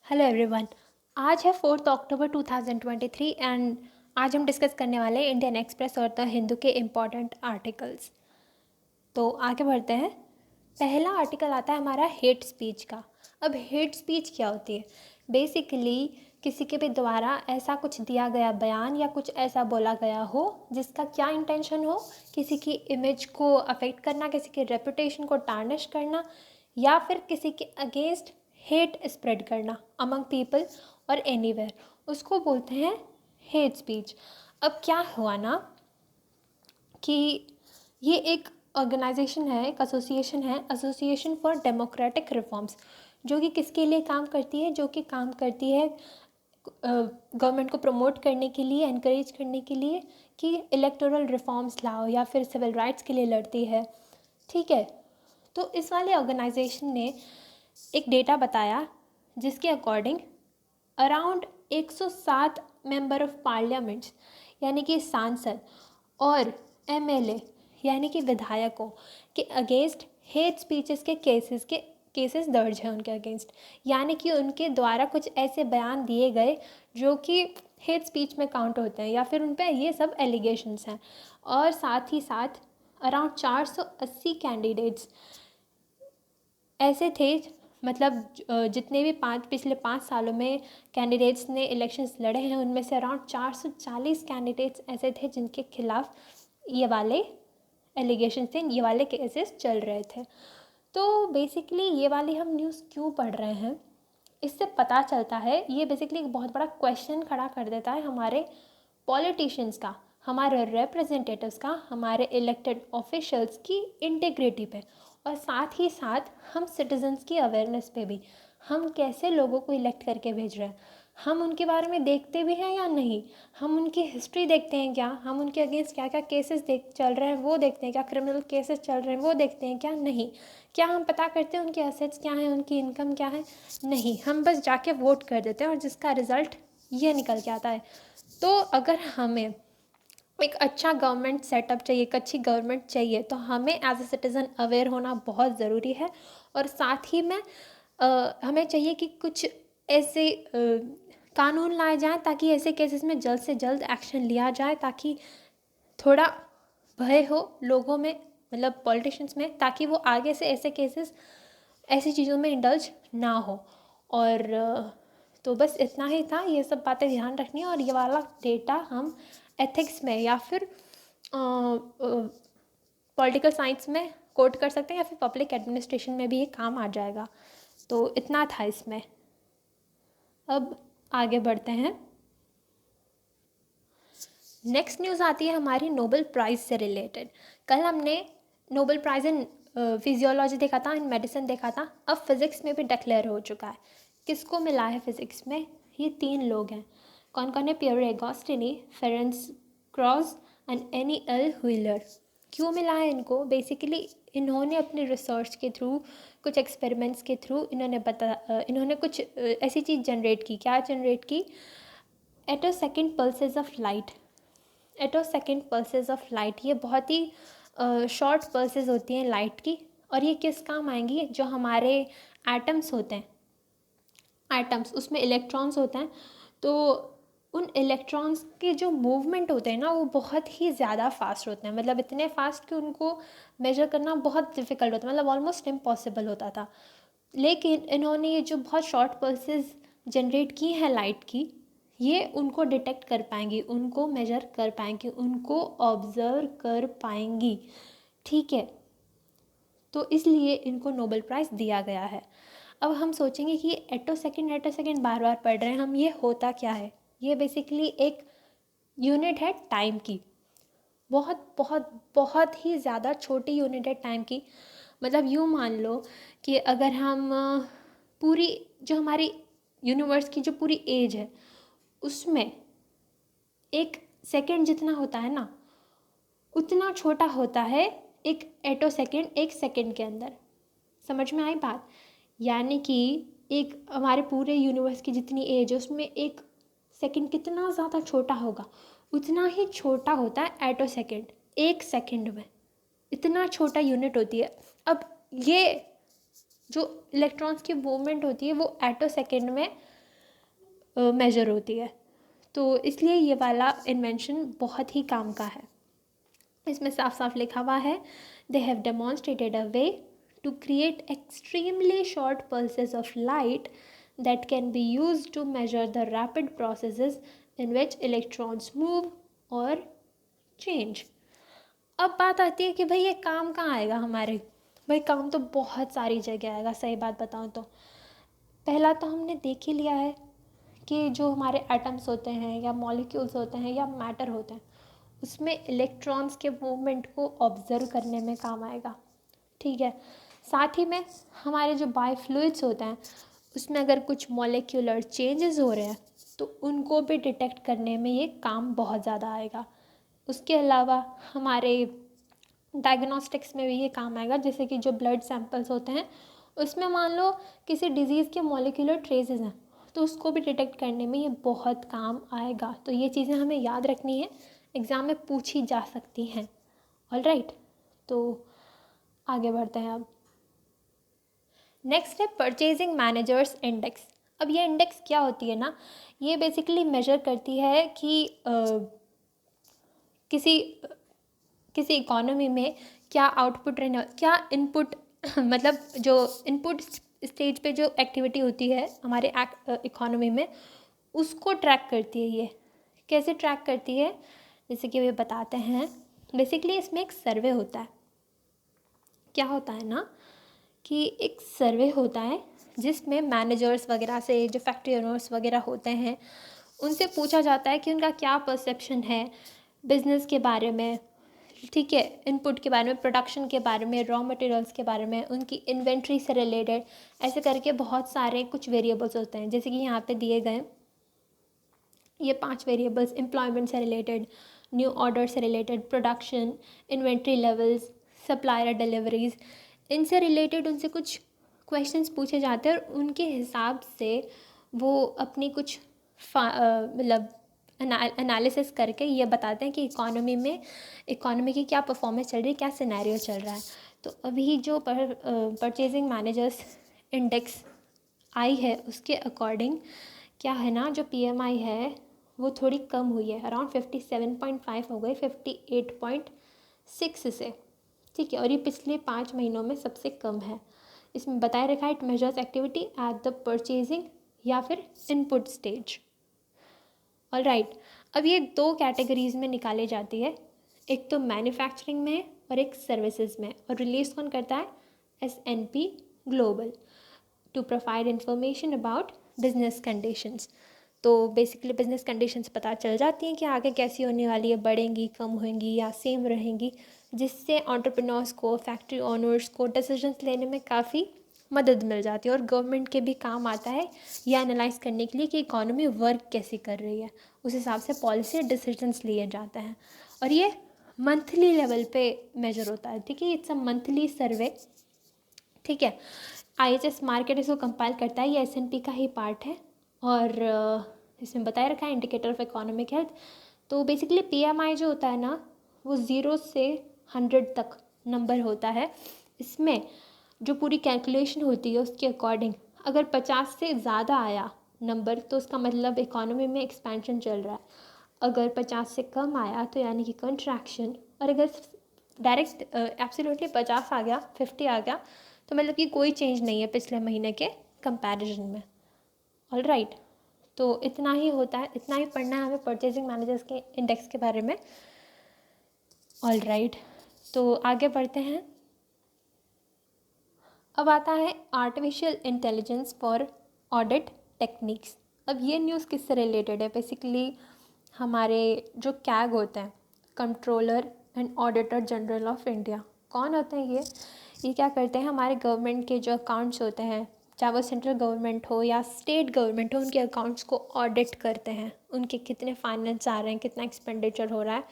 Hello everyone. आज है 4 अक्टूबर 2023 and आज हम डिस्कस करने वाले हैं इंडियन एक्सप्रेस और द हिंदू के इम्पॉर्टेंट आर्टिकल्स। तो आगे बढ़ते हैं। पहला आर्टिकल आता है हमारा हेट स्पीच का। अब हेट स्पीच क्या होती है? बेसिकली किसी के भी द्वारा ऐसा कुछ दिया गया बयान या कुछ ऐसा बोला गया हो जिसका क्या इंटेंशन हो, किसी की इमेज को अफेक्ट करना, किसी की रेपुटेशन को टार्निश करना या फिर किसी के अगेंस्ट हेट स्प्रेड करना अमंग पीपल और एनीवेयर, उसको बोलते हैं हेट स्पीच। अब क्या हुआ ना कि ये एक ऑर्गेनाइजेशन है, एक एसोसिएशन है, एसोसिएशन फॉर डेमोक्रेटिक रिफॉर्म्स, जो कि किसके लिए काम करती है? जो कि काम करती है गवर्नमेंट को प्रमोट करने के लिए, एनकरेज करने के लिए कि इलेक्टोरल रिफॉर्म्स लाओ या फिर सिविल राइट्स के लिए लड़ती है। ठीक है, तो इस वाले ऑर्गेनाइजेशन ने एक डेटा बताया जिसके according around 107 member of parliaments यानी कि सांसद और एमएलए यानी कि विधायकों के अगेंस्ट हेट स्पीचेस के केसेस दर्ज हैं उनके अगेंस्ट, यानी कि उनके द्वारा कुछ ऐसे बयान दिए गए जो कि हेट स्पीच में काउंट होते हैं या फिर उन पर ये सब एलिगेशंस हैं। और साथ ही साथ अराउंड 480 कैंडिडेट्स ऐसे थे, मतलब जितने भी पिछले 5 सालों में कैंडिडेट्स ने इलेक्शंस लड़े हैं उनमें से अराउंड 440 कैंडिडेट्स ऐसे थे जिनके खिलाफ ये वाले एलिगेशन थे, ये वाले केसेस चल रहे थे। तो बेसिकली ये वाली हम न्यूज़ क्यों पढ़ रहे हैं, इससे पता चलता है, ये बेसिकली एक बहुत बड़ा क्वेश्चन खड़ा कर देता है हमारे पॉलिटिशियंस का, हमारे रिप्रेजेंटेटिव्स का, हमारे इलेक्टेड ऑफिशियल्स की इंटीग्रिटी पे, और साथ ही साथ हम सिटीजन्स की अवेयरनेस पे भी। हम कैसे लोगों को इलेक्ट करके भेज रहे हैं, हम उनके बारे में देखते भी हैं या नहीं, हम उनकी हिस्ट्री देखते हैं क्या, हम उनके अगेंस्ट क्या क्या केसेस चल रहे हैं वो देखते हैं क्या, क्रिमिनल केसेस चल रहे हैं वो देखते हैं क्या, नहीं। क्या हम पता करते हैं उनके एसेट्स क्या हैं, उनकी इनकम क्या है? नहीं, हम बस जाके वोट कर देते हैं और जिसका रिज़ल्ट ये निकल के आता है। तो अगर हमें एक अच्छा गवर्नमेंट सेटअप चाहिए, एक अच्छी गवर्नमेंट चाहिए, तो हमें एज ए सिटीज़न अवेयर होना बहुत ज़रूरी है। और साथ ही में हमें चाहिए कि कुछ ऐसे कानून लाए जाएं ताकि ऐसे केसेस में जल्द से जल्द एक्शन लिया जाए, ताकि थोड़ा भय हो लोगों में, मतलब पॉलिटिशियंस में, ताकि वो आगे से ऐसे केसेस, ऐसी चीज़ों में इंडल्ज ना हो। और तो बस इतना ही था, ये सब बातें ध्यान रखनी है। और ये वाला डेटा हम एथिक्स में या फिर पॉलिटिकल साइंस में कोट कर सकते हैं या फिर पब्लिक एडमिनिस्ट्रेशन में भी ये काम आ जाएगा। तो इतना था इसमें। अब आगे बढ़ते हैं। नेक्स्ट न्यूज़ आती है हमारी नोबेल प्राइज़ से रिलेटेड। कल हमने नोबेल प्राइज़ इन फिजियोलॉजी देखा था, इन मेडिसिन देखा था, अब फिज़िक्स में भी डिक्लेयर हो चुका है। किसको मिला है फिज़िक्स में? ये 3 लोग हैं। कौन कौन है? Pierre Agostini, Ferenc Krausz and Anne L'Huillier. क्यों मिला है इनको? बेसिकली इन्होंने अपने रिसर्च के थ्रू, कुछ एक्सपेरिमेंट्स के थ्रू इन्होंने कुछ ऐसी चीज़ जनरेट की। क्या जनरेट की? Attosecond pulses of light. Attosecond pulses of light, ये बहुत ही शॉर्ट पल्सेस होती हैं लाइट की। और ये किस काम आएंगी? जो हमारे एटम्स होते हैं, एटम्स, उसमें इलेक्ट्रॉन्स होते हैं, तो उन इलेक्ट्रॉन्स के जो मूवमेंट होते हैं ना, वो बहुत ही ज़्यादा फास्ट होते हैं। मतलब इतने फास्ट कि उनको मेजर करना बहुत डिफ़िकल्ट होता है, मतलब ऑलमोस्ट इम्पॉसिबल होता था। लेकिन इन्होंने ये जो बहुत शॉर्ट पल्सेस जनरेट की हैं लाइट की, ये उनको डिटेक्ट कर पाएंगी, उनको मेजर कर पाएंगी, उनको ऑब्ज़र्व कर पाएंगी। ठीक है, तो इसलिए इनको नोबेल प्राइज़ दिया गया है। अब हम सोचेंगे कि एटो सेकेंड बार बार पढ़ रहे हैं हम, ये होता क्या है? ये बेसिकली एक यूनिट है टाइम की, बहुत बहुत बहुत ही ज़्यादा छोटी यूनिट है टाइम की। मतलब यूँ मान लो कि अगर हम पूरी, जो हमारी यूनिवर्स की जो पूरी एज है, उसमें एक सेकंड जितना होता है ना, उतना छोटा होता है एक एटो सेकंड, एक सेकंड के अंदर। समझ में आई बात? यानी कि एक हमारे पूरे यूनिवर्स की जितनी एज है उसमें एक सेकंड कितना ज़्यादा छोटा होगा, उतना ही छोटा होता है एटो सेकंड। एक सेकंड में इतना छोटा यूनिट होती है। अब ये जो इलेक्ट्रॉन्स की मूवमेंट होती है वो एटो सेकंड में मेजर होती है। तो इसलिए ये वाला इन्वेंशन बहुत ही काम का है। इसमें साफ साफ लिखा हुआ है, they have demonstrated a way to create extremely short pulses of light that can be use to measure the rapid processes in which electrons move और चेंज। अब बात आती है कि भाई ये काम कहाँ आएगा हमारे। भाई काम तो बहुत सारी जगह आएगा, सही बात बताऊँ तो। पहला तो हमने देख ही लिया है कि जो हमारे एटम्स होते हैं या मॉलिक्यूल्स होते हैं या मैटर होते हैं, उसमें इलेक्ट्रॉन्स के मूवमेंट को ऑब्जर्व करने में काम आएगा। ठीक है, साथ ही में हमारे जो बायोफ्लूइड्स होते हैं उसमें अगर कुछ मॉलिक्यूलर चेंजेस हो रहे हैं तो उनको भी डिटेक्ट करने में ये काम बहुत ज़्यादा आएगा। उसके अलावा हमारे डायग्नोस्टिक्स में भी ये काम आएगा, जैसे कि जो ब्लड सैंपल्स होते हैं उसमें मान लो किसी डिजीज़ के मॉलिक्यूलर ट्रेसेस हैं तो उसको भी डिटेक्ट करने में ये बहुत काम आएगा। तो ये चीज़ें हमें याद रखनी है, एग्ज़ाम में पूछी जा सकती हैं। ऑलराइट, तो आगे बढ़ते हैं। अब नेक्स्ट है परचेजिंग मैनेजर्स इंडेक्स। अब ये इंडेक्स क्या होती है ना, ये बेसिकली मेजर करती है कि किसी किसी इकोनॉमी में क्या आउटपुट रहने, क्या इनपुट मतलब जो इनपुट स्टेज पे जो एक्टिविटी होती है हमारे इकोनॉमी में, उसको ट्रैक करती है। ये कैसे ट्रैक करती है, जैसे कि वे बताते हैं। बेसिकली इसमें एक सर्वे होता है। क्या होता है ना कि एक सर्वे होता है जिसमें मैनेजर्स वगैरह से, जो फैक्ट्री ओनर्स वगैरह होते हैं, उनसे पूछा जाता है कि उनका क्या परसेप्शन है बिज़नेस के बारे में। ठीक है, इनपुट के बारे में, प्रोडक्शन के बारे में, रॉ मटेरियल्स के बारे में, उनकी इन्वेंट्री से रिलेटेड, ऐसे करके बहुत सारे कुछ वेरिएबल्स होते हैं। जैसे कि यहाँ पे दिए गए ये 5 वेरिएबल्स एम्प्लॉयमेंट से रिलेटेड, न्यू ऑर्डर से related, production, inventory levels, supplier deliveries, इनसे रिलेटेड उनसे कुछ क्वेश्चंस पूछे जाते हैं और उनके हिसाब से वो अपनी कुछ मतलब एनालिसिस करके ये बताते हैं कि इकोनॉमी की क्या परफॉर्मेंस चल रही है, क्या सिनेरियो चल रहा है। तो अभी जो परचेजिंग मैनेजर्स इंडेक्स आई है उसके अकॉर्डिंग क्या है ना, जो PMI है वो थोड़ी कम हुई है, अराउंड 57.5 हो गई 58.6 से। ठीक है, और ये पिछले 5 महीनों में सबसे कम है। इसमें बताया रखा है it measures activity at the purchasing या फिर इनपुट स्टेज। ऑलराइट, अब ये 2 कैटेगरीज में निकाली जाती है, एक तो मैन्युफैक्चरिंग में और एक सर्विसेज में। और रिलीज कौन करता है, S&P global, to provide information about business conditions. तो बेसिकली बिजनेस कंडीशंस पता चल जाती हैं कि आगे कैसी होने वाली है, बढ़ेंगी, कम होंगी या सेम रहेंगी, जिससे एंटरप्रेन्योर्स को, फैक्ट्री ओनर्स को डिसीजंस लेने में काफ़ी मदद मिल जाती है। और गवर्नमेंट के भी काम आता है यह एनालाइज करने के लिए कि इकोनॉमी वर्क कैसी कर रही है, उस हिसाब से पॉलिसी डिसीजंस लिए जाते हैं। और ये मंथली लेवल पे मेजर होता है। ठीक है, इट्स अ मंथली सर्वे। ठीक है, IHS मार्केट इसको कंपाइल करता है, ये S&P का ही पार्ट है। और इसमें बताया रखा है इंडिकेटर ऑफ इकोनॉमिक हेल्थ। तो बेसिकली PMI जो होता है ना, वो 0 से 100 तक नंबर होता है। इसमें जो पूरी कैलकुलेशन होती है उसके अकॉर्डिंग अगर 50 से ज़्यादा आया नंबर तो उसका मतलब इकोनॉमी में एक्सपेंशन चल रहा है, अगर 50 से कम आया तो यानी कि कंट्रैक्शन, और अगर डायरेक्ट एब्सोल्युटली 50 आ गया, 50 आ गया, तो मतलब कि कोई चेंज नहीं है पिछले महीने के कंपैरिजन में। ऑलराइट, तो इतना ही होता है, इतना ही पढ़ना है हमें परचेजिंग मैनेजर्स के इंडेक्स के बारे में। ऑलराइट, तो आगे बढ़ते हैं। अब आता है artificial intelligence for audit techniques. अब ये न्यूज़ किससे रिलेटेड है, बेसिकली हमारे जो कैग होते हैं, controller and auditor general of India, कौन होते हैं ये क्या करते हैं, हमारे गवर्नमेंट के जो अकाउंट्स होते हैं, चाहे वो सेंट्रल गवर्नमेंट हो या स्टेट गवर्नमेंट हो, उनके अकाउंट्स को ऑडिट करते हैं। उनके कितने फाइनेंस आ रहे हैं, कितना एक्सपेंडिचर हो रहा है,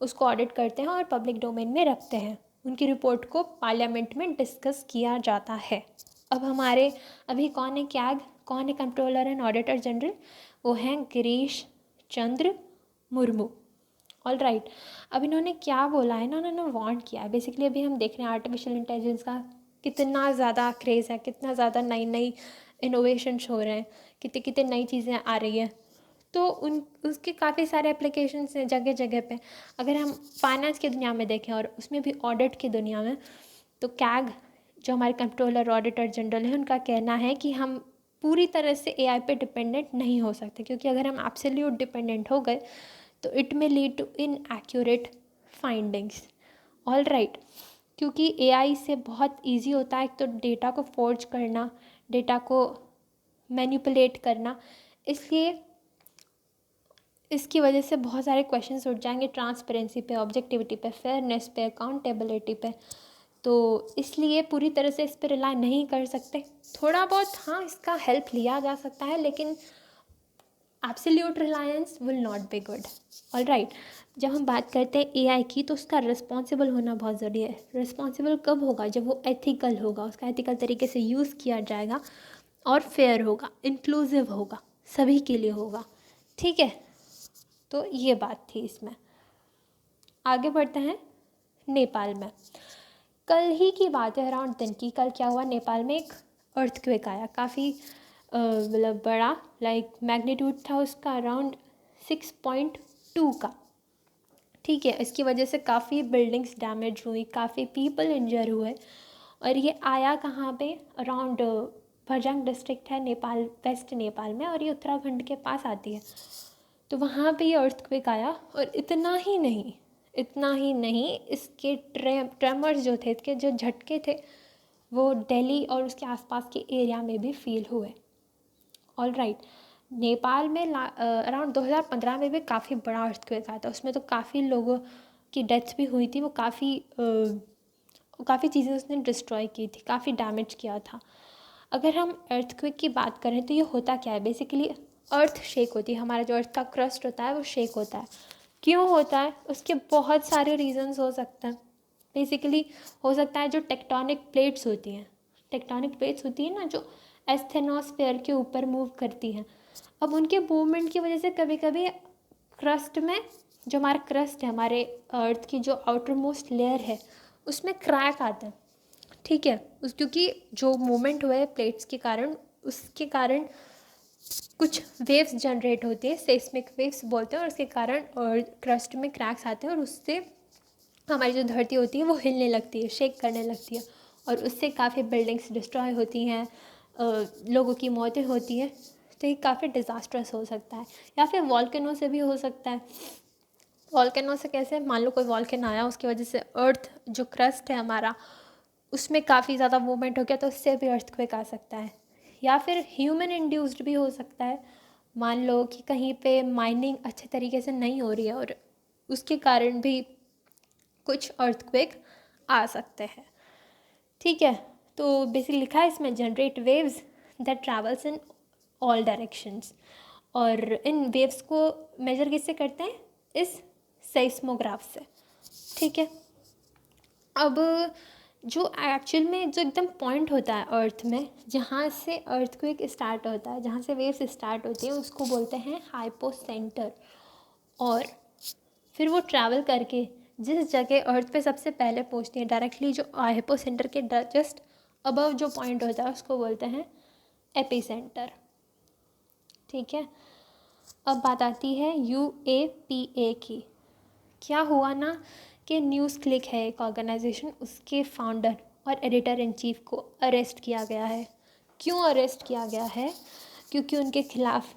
उसको ऑडिट करते हैं और पब्लिक डोमेन में रखते हैं। उनकी रिपोर्ट को पार्लियामेंट में डिस्कस किया जाता है। अब हमारे अभी कौन है कैग, कौन है कंट्रोलर एंड ऑडिटर जनरल, वो हैं गिरीश चंद्र मुर्मू। ऑलराइट, अब इन्होंने क्या बोला है ना, उन्होंने वार्न किया है। बेसिकली अभी हम देख रहे हैं आर्टिफिशियल इंटेलिजेंस का कितना ज़्यादा क्रेज़ है, कितना ज़्यादा नई नई इनोवेशंस हो रहे हैं, कितनी कितनी नई चीज़ें आ रही हैं। तो उन उसके काफ़ी सारे एप्लीकेशंस हैं जगह जगह पे। अगर हम फाइनेंस की दुनिया में देखें और उसमें भी ऑडिट की दुनिया में, तो कैग जो हमारे कंट्रोलर ऑडिटर जनरल हैं, उनका कहना है कि हम पूरी तरह से एआई पे डिपेंडेंट नहीं हो सकते, क्योंकि अगर हम एब्सोल्यूट डिपेंडेंट हो गए तो it may lead to inaccurate findings. All right, क्योंकि एआई से बहुत इजी होता है एक तो डेटा को फोर्ज करना, डेटा को मैनिपुलेट करना, इसलिए इसकी वजह से बहुत सारे क्वेश्चंस उठ जाएंगे ट्रांसपेरेंसी पे, ऑब्जेक्टिविटी पे, फेयरनेस पे, अकाउंटेबिलिटी पे। तो इसलिए पूरी तरह से इस पर रिलाई नहीं कर सकते। थोड़ा बहुत हाँ इसका हेल्प लिया जा सकता है, लेकिन absolute Reliance will not be good. All right, जब हम बात करते हैं एआई की, तो उसका रिस्पॉन्सिबल होना बहुत ज़रूरी है। रिस्पॉन्सिबल कब होगा? जब वो एथिकल होगा, उसका एथिकल तरीके से यूज़ किया जाएगा और फेयर होगा, इंक्लूसिव होगा, सभी के लिए होगा। ठीक है, तो ये बात थी इसमें। आगे बढ़ते हैं नेपाल में। कल ही की बात है, अराउंड दिन की। कल क्या हुआ, नेपाल में एक अर्थक्वेक आया, काफ़ी मतलब बड़ा, लाइक मैग्नीट्यूड था उसका अराउंड 6.2 का। ठीक है, इसकी वजह से काफ़ी बिल्डिंग्स डैमेज हुई, काफ़ी पीपल इंजर हुए। और ये आया कहाँ पे? अराउंड भरजंग डिस्ट्रिक्ट है नेपाल, वेस्ट नेपाल में, और ये उत्तराखंड के पास आती है। तो वहाँ पे ये अर्थक्वेक आया, और इतना ही नहीं, इसके ट्रेमर्स जो थे, इसके जो झटके थे, वो दिल्ली और उसके आसपास के एरिया में भी फील हुए। ऑल राइट, नेपाल में अराउंड 2015 में भी काफ़ी बड़ा अर्थक्वेक आया था। उसमें तो काफ़ी लोगों की डेथ्स भी हुई थी। वो काफ़ी चीज़ें उसने डिस्ट्रॉय की थी, काफ़ी डैमेज किया था। अगर हम अर्थक्वेक की बात करें तो ये होता क्या है? बेसिकली अर्थ शेक होती है, हमारा जो अर्थ का क्रस्ट होता है वो शेक होता है। क्यों होता है? उसके बहुत सारे रीजंस हो सकते हैं। बेसिकली हो सकता है जो टेक्टोनिक प्लेट्स होती हैं ना, जो एस्थेनोस्फेयर के ऊपर मूव करती हैं, अब उनके मूवमेंट की वजह से कभी कभी क्रस्ट में, जो हमारा क्रस्ट है, हमारे अर्थ की जो आउटर मोस्ट लेयर है, उसमें क्रैक आते हैं। ठीक है, क्योंकि जो मूवमेंट हुआ है प्लेट्स के कारण, उसके कारण कुछ वेव्स जनरेट होती है, सेस्मिक वेव्स बोलते हैं, और उसके कारण और क्रस्ट में क्रैक्स आते हैं, और उससे हमारी जो धरती होती है वो हिलने लगती है, शेक करने लगती है, और उससे काफ़ी बिल्डिंग्स डिस्ट्रॉय होती हैं, लोगों की मौतें होती हैं। तो ये काफ़ी डिज़ास्ट्रस हो सकता है। या फिर वॉल्केनो से भी हो सकता है। वॉल्केनो से कैसे? मान लो कोई वॉल्केनो आया, उसकी वजह से अर्थ जो क्रस्ट है हमारा, उसमें काफ़ी ज़्यादा मूवमेंट हो गया, तो उससे भी अर्थक्वेक आ सकता है। या फिर ह्यूमन इंड्यूस्ड भी हो सकता है। मान लो कि कहीं पे माइनिंग अच्छे तरीके से नहीं हो रही है, और उसके कारण भी कुछ अर्थक्वेक आ सकते हैं। ठीक है, तो बेसिकली लिखा है इसमें, generate waves that travels in all directions. और इन वेव्स को मेजर किससे करते हैं? इस सेस्मोग्राफ से। ठीक है, अब जो एक्चुअल में जो एकदम पॉइंट होता है अर्थ में, जहाँ से अर्थक्वेक स्टार्ट होता है, जहाँ से वेव्स स्टार्ट होती है, उसको बोलते हैं हाइपोसेंटर। और फिर वो ट्रैवल करके जिस जगह अर्थ पे सबसे पहले पहुँचती है, डायरेक्टली जो हाइपोसेंटर के जस्ट अबव जो पॉइंट होता है, उसको बोलते हैं एपिसेंटर। ठीक है, अब बात आती है UAPA की। क्या हुआ ना कि न्यूज़ क्लिक है एक ऑर्गेनाइजेशन, उसके फाउंडर और एडिटर इन चीफ को अरेस्ट किया गया है। क्यों अरेस्ट किया गया है? क्योंकि उनके खिलाफ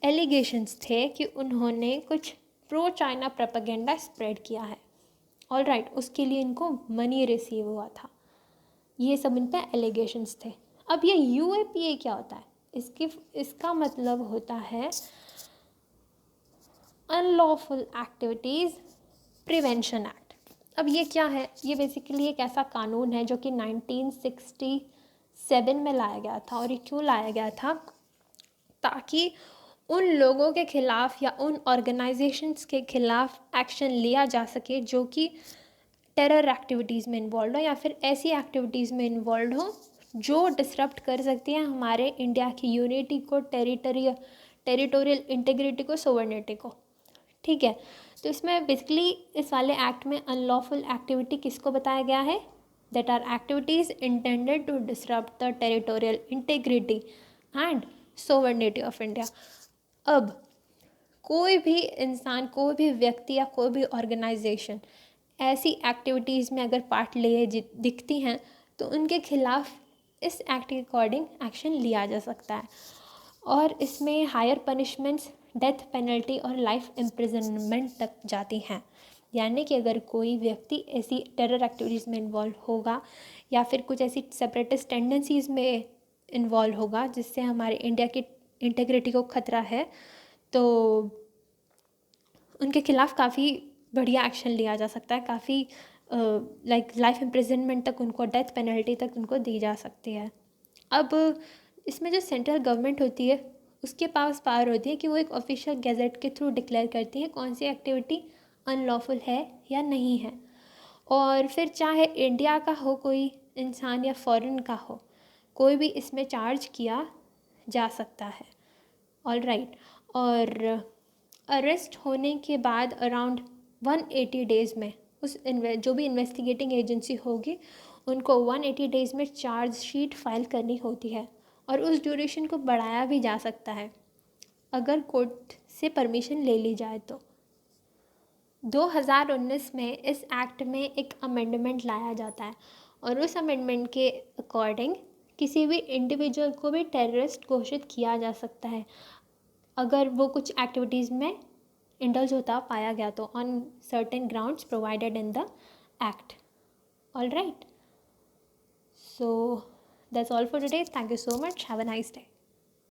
एलिगेशंस थे कि उन्होंने कुछ प्रो चाइना प्रोपेगेंडा स्प्रेड किया है। ऑल राइट, उसके लिए इनको मनी रिसीव हुआ था। ये सब इन पर एलिगेशंस थे। अब ये UAPA क्या होता है? इसका मतलब होता है अनलॉफुल एक्टिविटीज़ प्रिवेंशन एक्ट। अब ये क्या है? ये बेसिकली एक ऐसा कानून है जो कि 1967 में लाया गया था। और ये क्यों लाया गया था? ताकि उन लोगों के खिलाफ या उन ऑर्गेनाइजेशंस के खिलाफ एक्शन लिया जा सके जो कि टेरर एक्टिविटीज़ में इन्वॉल्व हो, या फिर ऐसी एक्टिविटीज़ में इन्वॉल्व हो जो डिसरप्ट कर सकती हैं हमारे इंडिया की यूनिटी को, टेरिटोरियल इंटीग्रिटी को, सोवर्निटी को। ठीक है, तो इसमें बेसिकली इस वाले एक्ट में अनलॉफुल एक्टिविटी किसको बताया गया है? That are activities intended to disrupt the territorial integrity and sovereignty of India. अब कोई भी इंसान, कोई भी व्यक्ति या कोई भी ऑर्गेनाइजेशन ऐसी एक्टिविटीज़ में अगर पार्ट लिए दिखती हैं तो उनके खिलाफ इस एक्ट के अकॉर्डिंग एक्शन लिया जा सकता है। और इसमें हायर पनिशमेंट्स, डेथ पेनल्टी और लाइफ इम्प्रिजनमेंट तक जाती हैं। यानी कि अगर कोई व्यक्ति ऐसी टेरर एक्टिविटीज़ में इन्वॉल्व होगा या फिर कुछ ऐसी सेपरेटिस्ट टेंडेंसीज़ में इन्वॉल्व होगा जिससे हमारे इंडिया की इंटीग्रिटी को खतरा है, तो उनके खिलाफ़ काफ़ी बढ़िया एक्शन लिया जा सकता है। काफ़ी लाइक लाइफ इम्प्रिजनमेंट तक उनको, डेथ पेनल्टी तक उनको दी जा सकती है। अब इसमें जो सेंट्रल गवर्नमेंट होती है उसके पास पावर होती है कि वो एक ऑफिशियल गैजेट के थ्रू डिक्लेयर करती है कौन सी एक्टिविटी अनलॉफुल है या नहीं है। और फिर चाहे इंडिया का हो कोई इंसान या फॉरेन का हो, कोई भी इसमें चार्ज किया जा सकता है। All right. और अरेस्ट होने के बाद अराउंड 180 डेज़ में उस जो भी इन्वेस्टिगेटिंग एजेंसी होगी उनको 180 डेज़ में चार्ज शीट फाइल करनी होती है। और उस ड्यूरेशन को बढ़ाया भी जा सकता है अगर कोर्ट से परमिशन ले ली जाए तो। 2019 में इस एक्ट में एक अमेंडमेंट लाया जाता है और उस अमेंडमेंट के अकॉर्डिंग किसी भी इंडिविजुअल को भी टेररिस्ट घोषित किया जा सकता है अगर वो कुछ एक्टिविटीज़ में इंडल्ज होता पाया गया तो, on certain grounds provided in the act. All right, so that's all for today. Thank you so much. Have a nice day.